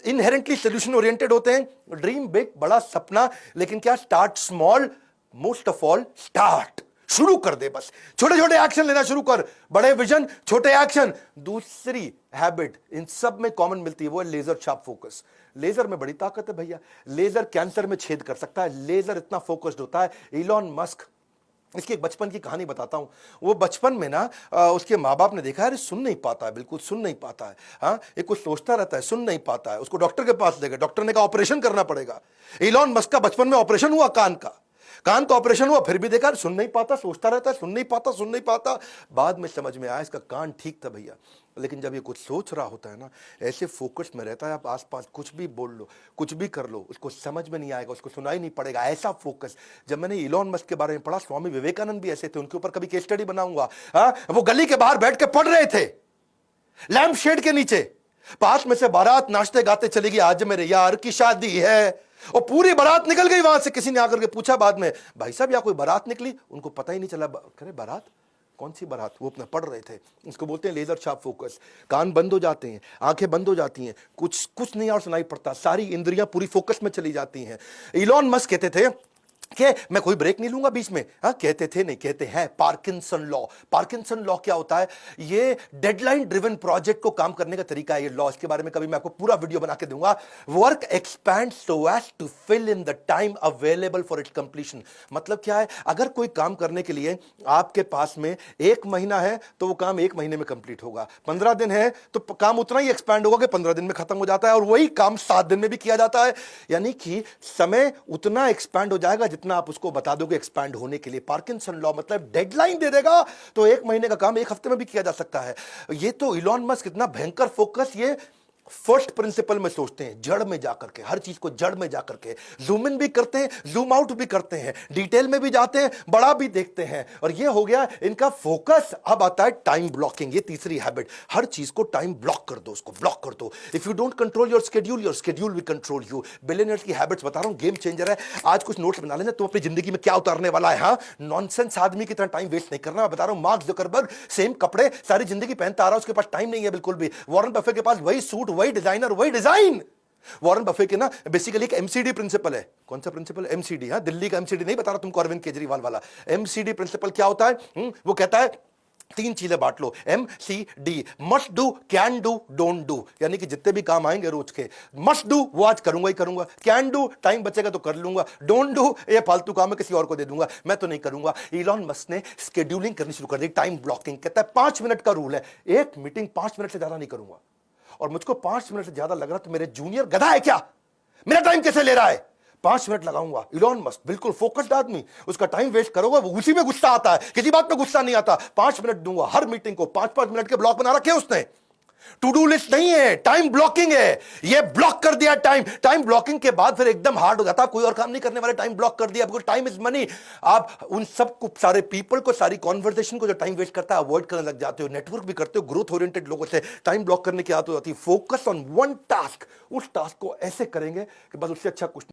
Inherently solution oriented होते हैं। Dream big, बड़ा सपना, लेकिन क्या, start small, most of all start, शुरू कर दे बस, छोटे छोटे एक्शन लेना शुरू कर, बड़े विजन छोटे एक्शन। दूसरी हैबिट इन सब में कॉमन मिलती है, वो है लेजर शार्प फोकस। लेजर में बड़ी ताकत है भैया, लेजर कैंसर में छेद कर सकता है, लेजर इतना फोकस्ड होता है। इलॉन मस्क, इसकी एक बचपन की कहानी बताता हूं। वो बचपन में ना उसके माँ बाप ने देखा, अरे सुन नहीं पाता है, बिल्कुल सुन नहीं पाता है, हाँ ये कुछ सोचता रहता है, सुन नहीं पाता है। उसको डॉक्टर के पास ले गए, डॉक्टर ने कहा ऑपरेशन करना पड़ेगा। इलॉन मस्क का बचपन में ऑपरेशन हुआ, कान का ऑपरेशन हुआ, फिर भी देखा सुन नहीं पाता, सोचता रहता है, सुन नहीं पाता। बाद में समझ में आया इसका कान ठीक था भैया। लेकिन जब ये कुछ सोच रहा होता है ना, ऐसे फोकस में रहता है, आप आसपास कुछ भी बोल लो, कुछ भी कर लो, उसको समझ में नहीं आएगा, उसको सुनाई नहीं पड़ेगा, ऐसा फोकस। जब मैंने इलॉन मस्क के बारे में पढ़ा, स्वामी विवेकानंद भी ऐसे थे, उनके ऊपर कभी केस स्टडी बनाऊंगा। वो गली के बाहर बैठ के पढ़ रहे थे, लैंप शेड के नीचे, पास में से बारात नाचते गाते चली गई, आज मेरे यार की शादी है, और पूरी बारात निकल गई वहां से। किसी ने आकर के पूछा बाद में, भाई साहब यहाँ कोई बारात निकली? उनको पता ही नहीं चला। करे बारात? कौन सी बारात? वो अपना पढ़ रहे थे। इसको बोलते हैं लेजर शार्प फोकस। कान बंद हो जाते हैं, आंखें बंद हो जाती हैं, कुछ नहीं और सुनाई पड़ता, सारी इंद्रियां पूरी फोकस में चली जाती हैं। इलॉन मस्क कहते थे कि मैं कोई ब्रेक नहीं लूंगा बीच में, हाँ कहते थे, नहीं कहते हैं, पार्किंसन लॉ। पार्किंसन लॉ क्या होता है? ये डेडलाइन ड्रिवन प्रोजेक्ट को काम करने का तरीका है, ये लॉ। इसके बारे में कभी मैं आपको पूरा वीडियो बना के दूंगा। Work expand so as to fill in the time available for its completion. मतलब क्या है? अगर कोई काम करने के लिए आपके पास में 1 महीना है तो वो काम 1 महीने में कंप्लीट होगा, 15 दिन है तो काम उतना ही एक्सपैंड होगा कि 15 दिन में खत्म हो जाता है, और वही काम 7 दिन में भी किया जाता है। यानी कि समय उतना एक्सपैंड हो जाएगा जितना आप उसको बता दोगे एक्सपैंड होने के लिए। पार्किंसन लॉ मतलब डेडलाइन दे देगा तो 1 महीने का काम 1 हफ्ते में भी किया जा सकता है। ये तो इलॉन मस्क इतना भयंकर फोकस, ये फर्स्ट प्रिंसिपल में सोचते हैं, जड़ में जाकर के, हर चीज को जड़ में जाकर के जूम इन भी करते हैं, जूम आउट भी करते हैं, डिटेल में भी जाते हैं, बड़ा भी देखते हैं, और ये हो गया इनका फोकस। अब आता है टाइम ब्लॉकिंग, ये तीसरी हैबिट। हर चीज को टाइम ब्लॉक कर दो, उसको ब्लॉक कर दो। If you don't control your schedule will control you. Billionaires की हैबिट्स बता रहा हूं, गेम चेंजर है। आज कुछ नोट्स बना लेना, तुम अपनी जिंदगी में क्या उतारने वाला है। हाँ, नॉनसेंस आदमी की तरह टाइम वेस्ट नहीं करना। मैं बता रहा हूं, मार्क जुकरबर्ग सेम कपड़े सारी जिंदगी पहनता आ रहा है, उसके पास टाइम नहीं है बिल्कुल भी। वॉरेन बफे के पास वही सूट, वही डिजाइनर, वही डिजाइन। वॉरेन बफे के ना बेसिकली एक एमसीडी प्रिंसिपल है। कौन सा प्रिंसिपल? एमसीडी। हाँ, दिल्ली का एमसीडी नहीं बता रहा तुमको, अरविंद केजरीवाल वाला एमसीडी प्रिंसिपल। क्या होता है? वो कहता है 3 चीजें बांट लो, MCD, must do, can do, don't do. यानी कि जितने भी काम आएंगे रोज के, मस्ट डू वो आज करूंगा ही करूंगा, कैन डू टाइम बचेगा तो कर लूंगा, डोंट डू ये फालतू काम है किसी और को दे दूंगा, मैं तो नहीं करूंगा। इलॉन मस्क ने शेड्यूलिंग करनी शुरू कर दी, टाइम ब्लॉकिंग। कहता है 5 मिनट का रूल है, एक मीटिंग 5 मिनट से ज्यादा नहीं करूंगा। और मुझको 5 मिनट से ज्यादा लग रहा तो मेरे जूनियर गधा है क्या, मेरा टाइम कैसे ले रहा है? 5 मिनट लगाऊंगा। इलॉन मस्क बिल्कुल फोकस्ड आदमी, उसका टाइम वेस्ट करोगे वो उसी में गुस्सा आता है, किसी बात पे गुस्सा नहीं आता। 5 मिनट दूंगा हर मीटिंग को, 5-5 मिनट के ब्लॉक बना रखे उसने। टू डू लिस्ट नहीं है, टाइम ब्लॉकिंग है। ये ब्लॉक कर दिया टाइम ब्लॉकिंग के बाद फिर एकदम हार्ड हो जाता, कोई और काम नहीं करने वाले, टाइम ब्लॉक कर दिया, बिकॉज़ टाइम इज मनी। आप उन सब को, सारे पीपल को, सारी कॉन्वर्सेशन को जो टाइम वेस्ट करता है अवॉइड करने लग जाते हो, नेटवर्क भी करते हो ग्रोथ ओरिएंटेड लोगों से। टाइम ब्लॉक करने की आदत हो जाती है। फोकस ऑन वन टास्क, उस टास्क को ऐसे करेंगे कि बस उससे अच्छा कुछ